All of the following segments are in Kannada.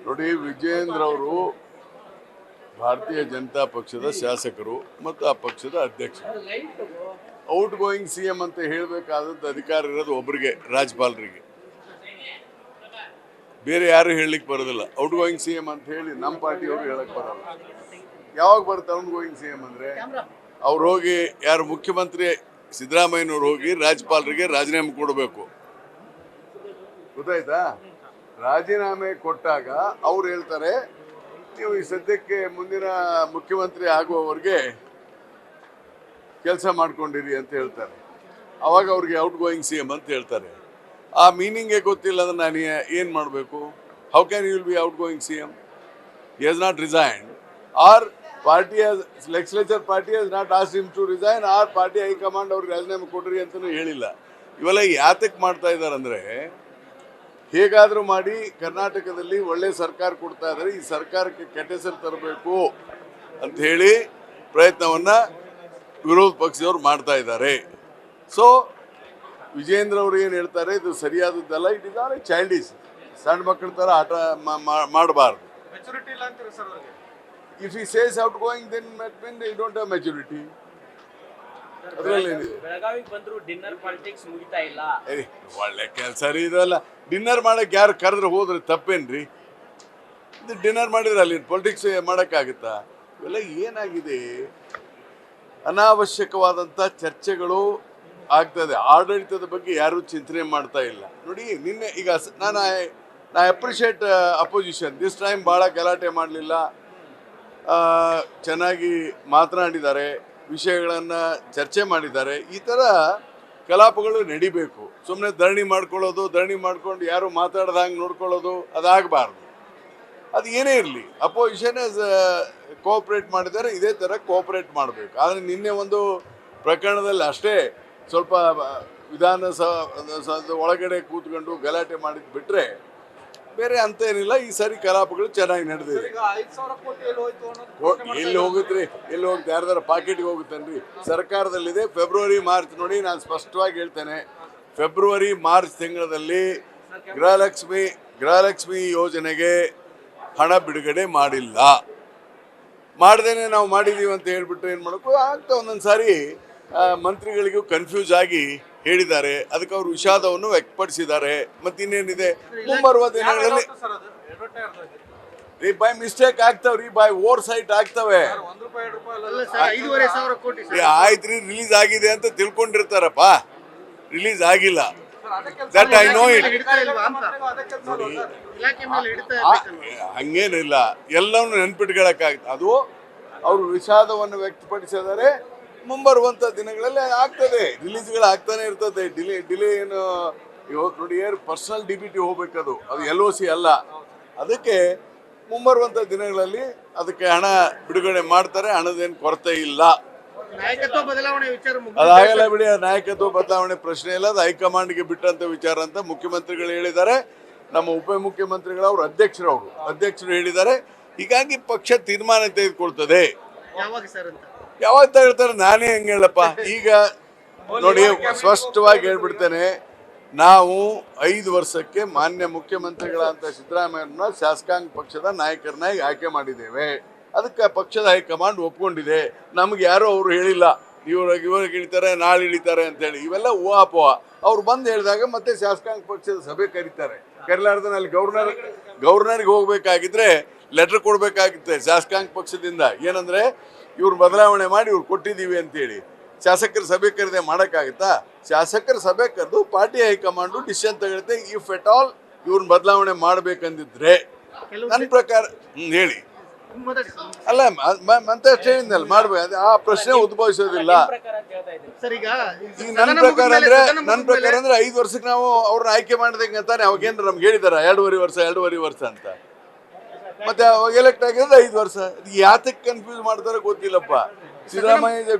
ನೋಡಿ, ವಿಜಯೇಂದ್ರ ಅವರು ಭಾರತೀಯ ಜನತಾ ಪಕ್ಷದ ಶಾಸಕರು ಮತ್ತು ಆ ಪಕ್ಷದ ಅಧ್ಯಕ್ಷರು. ಔಟ್ ಗೋಯಿಂಗ್ CM ಅಂತ ಹೇಳಬೇಕಾದದ್ದು ಅಧಿಕಾರ ಇರೋದು ಒಬ್ಬರಿಗೆ, ರಾಜ್ಯಪಾಲರಿಗೆ. ಬೇರೆ ಯಾರು ಹೇಳಲಿಕ್ಕೆ ಬರೋದಿಲ್ಲ. ಔಟ್ ಗೋಯಿಂಗ್ CM ಅಂತ ಹೇಳಿ ನಮ್ಮ ಪಾರ್ಟಿಯವರು ಹೇಳಕ್ ಬರಲ್ಲ. ಯಾವಾಗ ಬರುತ್ತೆ ಔಟ್ ಗೋಯಿಂಗ್ CM ಅಂದ್ರೆ, ಅವ್ರು ಹೋಗಿ ಯಾರು ಮುಖ್ಯಮಂತ್ರಿ ಸಿದ್ದರಾಮಯ್ಯನವ್ರು ಹೋಗಿ ರಾಜ್ಯಪಾಲರಿಗೆ ರಾಜೀನಾಮೆ ಕೊಡಬೇಕು. ಗೊತ್ತಾಯ್ತಾ? ರಾಜೀನಾಮೆ ಕೊಟ್ಟಾಗ ಅವ್ರು ಹೇಳ್ತಾರೆ, ನೀವು ಈ ಸದ್ಯಕ್ಕೆ ಮುಂದಿನ ಮುಖ್ಯಮಂತ್ರಿ ಆಗುವವರೆಗೆ ಕೆಲಸ ಮಾಡ್ಕೊಂಡಿರಿ ಅಂತ ಹೇಳ್ತಾರೆ. ಅವಾಗ ಅವ್ರಿಗೆ ಔಟ್ ಗೋಯಿಂಗ್ CM ಅಂತ ಹೇಳ್ತಾರೆ. ಆ ಮೀನಿಂಗೇ ಗೊತ್ತಿಲ್ಲ ಅಂದ್ರೆ ನಾನು ಏನು ಮಾಡಬೇಕು? How can you will be out going CM? He has not resigned, or party has, legislature party has not asked him to resign, or party high command ಅವ್ರಿಗೆ ರಾಜೀನಾಮೆ ಕೊಡ್ರಿ ಅಂತಲೂ ಹೇಳಿಲ್ಲ. ಇವೆಲ್ಲ ಯಾತಕ್ಕೆ ಮಾಡ್ತಾ ಇದ್ದಾರೆ ಅಂದರೆ, ಹೇಗಾದರೂ ಮಾಡಿ ಕರ್ನಾಟಕದಲ್ಲಿ ಒಳ್ಳೆ ಸರ್ಕಾರ ಕೊಡ್ತಾ ಇದ್ದಾರೆ, ಈ ಸರ್ಕಾರಕ್ಕೆ ಕೆಟ್ಟ ಹೆಸರು ತರಬೇಕು ಅಂತ ಹೇಳಿ ಪ್ರಯತ್ನವನ್ನು ವಿರೋಧ ಪಕ್ಷದವ್ರು ಮಾಡ್ತಾ ಇದ್ದಾರೆ. ಸೊ ವಿಜೇಂದ್ರ ಅವರು ಏನು ಹೇಳ್ತಾರೆ, ಇದು ಸರಿಯಾದದ್ದಲ್ಲ. It is all a childish. ಸಣ್ಣ ಮಕ್ಕಳ ಥರ ಆಟ ಮಾಡಬಾರ್ದು. If he says out going, then mean you don't have maturity. ಬೆಳಗಾವಿಗೆ ಬಂದ್ರು ಡಿನ್ನರ್ ಪಾಲಿಟಿಕ್ಸ್ ಮುಗಿತಾ ಇಲ್ಲ. ಒಳ್ಳೆ ಕೆಲಸ ರೀ ಇದೆಲ್ಲ. ಡಿನ್ನರ್ ಮಾಡಕ್ಕೆ ಯಾರು ಕರೆದ್ರೆ ಹೋದ್ರೆ ತಪ್ಪೇನ್ರಿ? ಇದು ಡಿನ್ನರ್ ಮಾಡಿದ್ರೆ ಅಲ್ಲಿ ಪೊಲಿಟಿಕ್ಸ್ ಮಾಡೋಕ್ಕಾಗುತ್ತಾ? ಇವೆಲ್ಲ ಏನಾಗಿದೆ? ಅನಾವಶ್ಯಕವಾದಂಥ ಚರ್ಚೆಗಳು ಆಗ್ತದೆ. ಆಡಳಿತದ ಬಗ್ಗೆ ಯಾರೂ ಚಿಂತನೆ ಮಾಡ್ತಾ ಇಲ್ಲ. ನೋಡಿ, ನಿನ್ನೆ ಈಗ ನಾ ಅಪ್ರಿಷಿಯೇಟ್ ಅಪೋಸಿಷನ್. ದಿಸ್ ಟೈಮ್ ಭಾಳ ಗಲಾಟೆ ಮಾಡಲಿಲ್ಲ, ಚೆನ್ನಾಗಿ ಮಾತನಾಡಿದ್ದಾರೆ, ವಿಷಯಗಳನ್ನು ಚರ್ಚೆ ಮಾಡಿದ್ದಾರೆ. ಈ ಥರ ಕಲಾಪಗಳು ನಡಿಬೇಕು. ಸುಮ್ಮನೆ ಧರಣಿ ಮಾಡ್ಕೊಳ್ಳೋದು, ಧರಣಿ ಮಾಡ್ಕೊಂಡು ಯಾರು ಮಾತಾಡ್ದಂಗೆ ನೋಡ್ಕೊಳ್ಳೋದು ಅದಾಗಬಾರ್ದು. ಅದು ಏನೇ ಇರಲಿ, ಅಪೋಸಿಷನ್ ಕೋಆಪ್ರೇಟ್ ಮಾಡಿದ್ದಾರೆ, ಇದೇ ಥರ ಕೋಆಪ್ರೇಟ್ ಮಾಡಬೇಕು. ಆದರೆ ನಿನ್ನೆ ಒಂದು ಪ್ರಕರಣದಲ್ಲಿ ಅಷ್ಟೇ ಸ್ವಲ್ಪ ವಿಧಾನಸೌಧದ ಒಳಗಡೆ ಕೂತ್ಕೊಂಡು ಗಲಾಟೆ ಮಾಡಿದ್ದು ಬಿಟ್ಟರೆ ಬೇರೆ ಅಂತ ಏನಿಲ್ಲ. ಈ ಸಾರಿ ಕಲಾಪಗಳು ಚೆನ್ನಾಗಿ ನಡೆದಿದೆ. ಎಲ್ಲಿ ಹೋಗುತ್ತೆ? ಎಲ್ಲಿ ಹೋಗುತ್ತೆ? ಯಾರ್ದಾರ ಪಾಕೆಟ್ಗೆ ಹೋಗುತ್ತೇನ್ರಿ? ಸರ್ಕಾರದಲ್ಲಿದೆ. ಫೆಬ್ರವರಿ ಮಾರ್ಚ್ ನೋಡಿ, ನಾನು ಸ್ಪಷ್ಟವಾಗಿ ಹೇಳ್ತೇನೆ, ಫೆಬ್ರವರಿ ಮಾರ್ಚ್ ತಿಂಗಳಲ್ಲಿ ಗೃಹಲಕ್ಷ್ಮಿ ಯೋಜನೆಗೆ ಹಣ ಬಿಡುಗಡೆ ಮಾಡಿಲ್ಲ. ಮಾಡ್ದೇನೆ ನಾವು ಮಾಡಿದೀವಿ ಅಂತ ಹೇಳ್ಬಿಟ್ಟು ಏನು ಮಾಡಬೇಕು ಅಂತ ಒಂದೊಂದು ಸಾರಿ ಮಂತ್ರಿಗಳಿಗೂ ಕನ್ಫ್ಯೂಸ್ ಆಗಿ ಹೇಳಿದ್ದಾರೆ. ಅದಕ್ಕೆ ಅವರು ವಿಷಾದವನ್ನು ವ್ಯಕ್ತಪಡಿಸಿದ್ದಾರೆ. ಮತ್ತಿನ್ನೇನಿದೆ, ಮುಂಬರುವ ದಿನಗಳಲ್ಲಿ ಬೈ ಮಿಸ್ಟೇಕ್ ಆಗ್ತಾವ್ರಿ, ಬೈ ಓವರ್ ಸೈಟ್ ಆಗ್ತವೆ. ಆಯ್ತ್ರಿ, ರಿಲೀಸ್ ಆಗಿದೆ ಅಂತ ತಿಳ್ಕೊಂಡಿರ್ತಾರಪ್ಪ, ರಿಲೀಸ್ ಆಗಿಲ್ಲ. That I know it. ಹಂಗೇನಿಲ್ಲ, ಎಲ್ಲವನ್ನು ನೆನ್ಪಿಟ್ಕೊಳಕ್ಕಾಗ್ತದೆ. ಅದು ಅವರು ವಿಷಾದವನ್ನು ವ್ಯಕ್ತಪಡಿಸಿದ್ದಾರೆ. ಮುಂಬರುವಂಥ ದಿನಗಳಲ್ಲಿ ಆಗ್ತದೆ, ರಿಲೀಸ್ಗಳು ಆಗ್ತಾನೆ ಇರ್ತದೆ. ಡಿಲೇ ಏನು ನೋಡಿ, ಪರ್ಸನಲ್ ಡಿಬಿಟಿ ಹೋಗ್ಬೇಕದು, ಅದು LOC ಅಲ್ಲ. ಅದಕ್ಕೆ ಮುಂಬರುವಂಥ ದಿನಗಳಲ್ಲಿ ಅದಕ್ಕೆ ಹಣ ಬಿಡುಗಡೆ ಮಾಡ್ತಾರೆ. ಹಣದೇನು ಕೊರತೆ ಇಲ್ಲ. ಅದಾಗಲ್ಲ ಬಿಡಿ. ನಾಯಕತ್ವ ಬದಲಾವಣೆ ಪ್ರಶ್ನೆ ಇಲ್ಲ, ಅದು ಹೈಕಮಾಂಡ್ಗೆ ಬಿಟ್ಟಂತ ವಿಚಾರ ಅಂತ ಮುಖ್ಯಮಂತ್ರಿಗಳು ಹೇಳಿದ್ದಾರೆ. ನಮ್ಮ ಉಪಮುಖ್ಯಮಂತ್ರಿಗಳು ಅಧ್ಯಕ್ಷರು ಹೇಳಿದ್ದಾರೆ. ಹೀಗಾಗಿ ಪಕ್ಷ ತೀರ್ಮಾನ ತೆಗೆದುಕೊಳ್ತದೆ. ಯಾವಾಗ ತಗೊಳ್ತಾರೆ ನಾನೇ ಹೆಂಗೆ ಹೇಳಪ್ಪ. ಈಗ ನೋಡಿ, ಸ್ಪಷ್ಟವಾಗಿ ಹೇಳ್ಬಿಡ್ತೇನೆ, ನಾವು 5 ವರ್ಷಕ್ಕೆ ಮಾನ್ಯ ಮುಖ್ಯಮಂತ್ರಿಗಳಂತ ಸಿದ್ದರಾಮಯ್ಯನ ಶಾಸಕಾಂಗ ಪಕ್ಷದ ನಾಯಕರನ್ನಾಗಿ ಆಯ್ಕೆ ಮಾಡಿದ್ದೇವೆ. ಅದಕ್ಕೆ ಪಕ್ಷದ ಹೈಕಮಾಂಡ್ ಒಪ್ಕೊಂಡಿದೆ. ನಮ್ಗೆ ಯಾರೋ ಅವರು ಹೇಳಿಲ್ಲ, ಇವ್ರಿಗೆ ಇಳಿತಾರೆ, ನಾಳೆ ಇಳಿತಾರೆ ಅಂತೇಳಿ. ಇವೆಲ್ಲ ಊಹಾಪೋಹ. ಅವ್ರು ಬಂದು ಹೇಳಿದಾಗ ಮತ್ತೆ ಶಾಸಕಾಂಗ ಪಕ್ಷದ ಸಭೆ ಕರಿಲಾರ್ದ ಅಲ್ಲಿ ಗವರ್ನರ್ಗೆ ಹೋಗ್ಬೇಕಾಗಿದ್ರೆ ಲೆಟರ್ ಕೊಡ್ಬೇಕಾಗಿತ್ತೆ ಶಾಸಕಾಂಗ ಪಕ್ಷದಿಂದ. ಏನಂದ್ರೆ ಇವ್ರು ಬದಲಾವಣೆ ಮಾಡಿ ಇವ್ರು ಕೊಟ್ಟಿದ್ದೀವಿ ಅಂತೇಳಿ. ಶಾಸಕರ ಸಭೆ ಕರೆದೇ ಮಾಡೋಕ್ಕಾಗುತ್ತಾ? ಶಾಸಕರ ಸಭೆ ಕರೆದು ಪಾರ್ಟಿ ಹೈಕಮಾಂಡು ಡಿಸಿಷನ್ ತಗೊಳುತ್ತೆ. ಇಫ್ ಎಟ್ ಆಲ್ ಇವ್ರನ್ನ ಬದಲಾವಣೆ ಮಾಡ್ಬೇಕಂದಿದ್ರೆ ನನ್ನ ಪ್ರಕಾರ ಹೇಳಿ ಅಲ್ಲ ಮತ್ತೆ ಹೇಳಿದ್ನಲ್ಲ ಮಾಡ್ಬೇಕು. ಆ ಪ್ರಶ್ನೆ ಉದ್ಭವಿಸೋದಿಲ್ಲ. ಈಗ ನನ್ನ ಪ್ರಕಾರ ಅಂದ್ರೆ 5 ವರ್ಷಕ್ಕೆ ನಾವು ಅವ್ರನ್ನ ಆಯ್ಕೆ ಮಾಡಿದಂಗೆ ಅಂತಾನೆ. ಅವಾಗೇನ್ರ ನಮ್ಗೆ ಹೇಳಿದಾರ 2.5 ವರ್ಷ ಅಂತ. ಮತ್ತೆ ಅವಾಗ ಎಲೆಕ್ಟ್ ಆಗಿರೋದು 5 ವರ್ಷ. ಯಾತಕ್ಕೆ ಕನ್ಫ್ಯೂಸ್ ಮಾಡ್ತಾರೆ ಗೊತ್ತಿಲ್ಲಪ್ಪ. Siddaramaiah is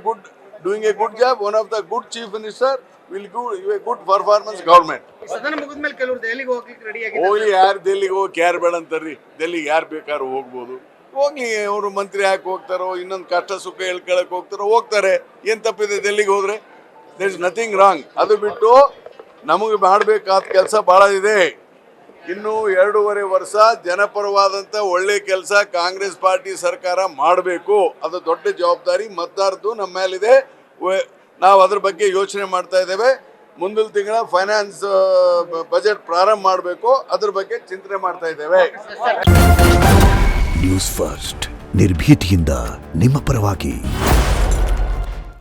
doing A good job. One of the good chief minister will give A good performance government. ಹೋಗ್ಲಿ, ಯಾರು ದೆಲ್ಲಿಗೆ ಹೋಗಿ ಕ್ಯಾರ್ ಬೇಡ ಅಂತಾರ್ರಿ. ದೆಲ್ಲಿಗೆ ಯಾರು ಬೇಕಾದ್ರೂ ಹೋಗ್ಬೋದು. ಹೋಗ್ಲಿ, ಅವರು ಮಂತ್ರಿ ಯಾಕೆ ಹೋಗ್ತಾರೋ, ಇನ್ನೊಂದು ಕಷ್ಟ ಸುಖ ಹೇಳ್ಕೊಳಕ್ ಹೋಗ್ತಾರೆ. ಏನ್ ತಪ್ಪಿದೆ ದೆಲ್ಲಿಗೆ ಹೋದ್ರೆ? There is nothing wrong. ಅದು ಬಿಟ್ಟು ನಮಗೆ ಮಾಡಬೇಕಾದ ಕೆಲಸ ಭಾಳ ಇದೆ. ಇನ್ನು 2.5 ವರ್ಷ ಜನಪರವಾದಂಥ ಒಳ್ಳೆ ಕೆಲಸ ಕಾಂಗ್ರೆಸ್ ಪಾರ್ಟಿ ಸರ್ಕಾರ ಮಾಡಬೇಕು. ಅದು ದೊಡ್ಡ ಜವಾಬ್ದಾರಿ ಮತದಾರದ್ದು ನಮ್ಮ ಮೇಲಿದೆ. ನಾವು ಅದ್ರ ಬಗ್ಗೆ ಯೋಚನೆ ಮಾಡ್ತಾ ಇದ್ದೇವೆ. ಮುಂದಿನ ತಿಂಗಳ ಫೈನಾನ್ಸ್ ಬಜೆಟ್ ಪ್ರಾರಂಭ ಮಾಡಬೇಕು, ಅದ್ರ ಬಗ್ಗೆ ಚಿಂತನೆ ಮಾಡ್ತಾ ಇದ್ದೇವೆ. ನ್ಯೂಸ್ ಫಸ್ಟ್ ನಿರ್ಭೀತಿಯಿಂದ ನಿಮ್ಮ ಪರವಾಗಿ.